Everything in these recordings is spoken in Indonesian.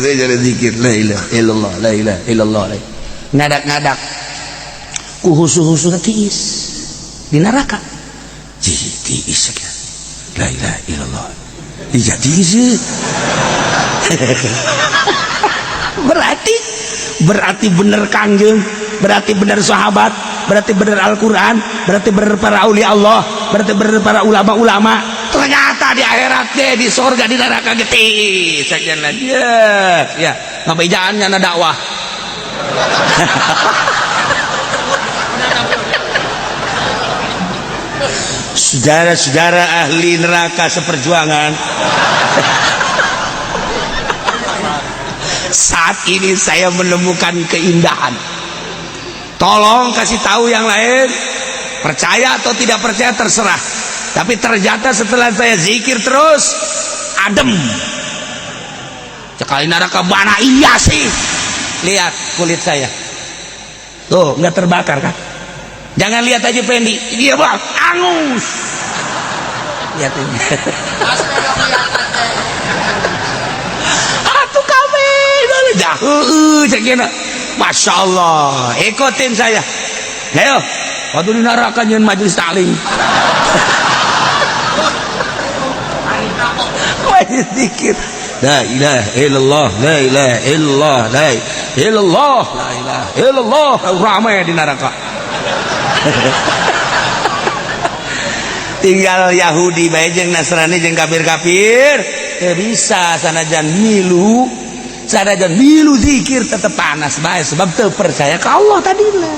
jadi zikir la ilaha illallah la ilaha illallah. Ngadak-ngadak ku husu-husu tiis di neraka. Tiis saja. La ilaha illallah. Jadi sih. Berarti bener Kangjeng, berarti bener sahabat, berarti bener Al-Quran, berarti bener para aulia Allah, berarti bener para ulama-ulama. Ternyata di akhirat deh, di surga, di neraka gitu. Sekian lagi ya ngabejaannya na dakwah. Saudara-saudara ahli neraka seperjuangan, saat ini saya menemukan keindahan. Tolong kasih tahu yang lain, percaya atau tidak percaya terserah. Tapi ternyata setelah saya zikir terus adem. Sekali neraka mana iya sih. Lihat kulit saya, tuh nggak terbakar kan? Jangan lihat aja Pendi, dia bang angus. Lihat ini. Atuh kami jauh cekina. Masya Allah, ikutin saya. Ayo, waktu di neraka nyen majelis taklim. Majelis zikir. La ilaha illallah, la ilaha illallah, la ilaha illallah, la ilaha illallah. Ramai di neraka. Tinggal Yahudi bae jeung Nasrani jeung kafir-kafir teu bisa sanajan milu zikir tetep panas bae sebab teu percaya ka Allah tadina.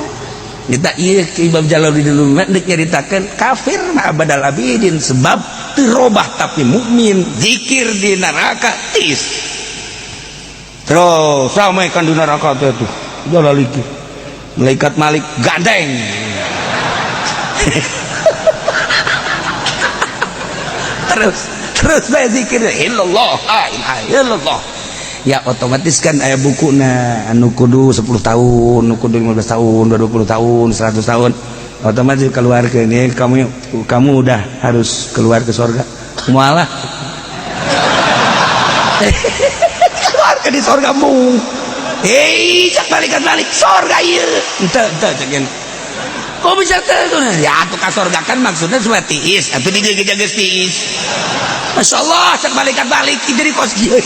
Kita ieu Imam Jalaluddin Rumi nyaritakeun kafir mah abadal abidin sebab teu robah tapi mukmin zikir di neraka tis. Terus ramai kan di neraka teh tuh. Jalalikin. Malaikat Malik gandeng. terus saya zikir illallah la ilaha illallah. Ya otomatis kan aya bukuna anu kudu 10 tahun, anu kudu 15 tahun, 20 tahun, 100 tahun. Otomatis keluarkeun ini kamu udah harus keluar ke surga. Mualah. Keluar ke di surga mu. Cak balikan balik surga ieu. Henteu cekin. Kok bisa tuh? Ya atuh ka surga kan maksudnya supaya tiis, atuh digeus tiis. Masyaallah cak balikan balik jadi kos kieu.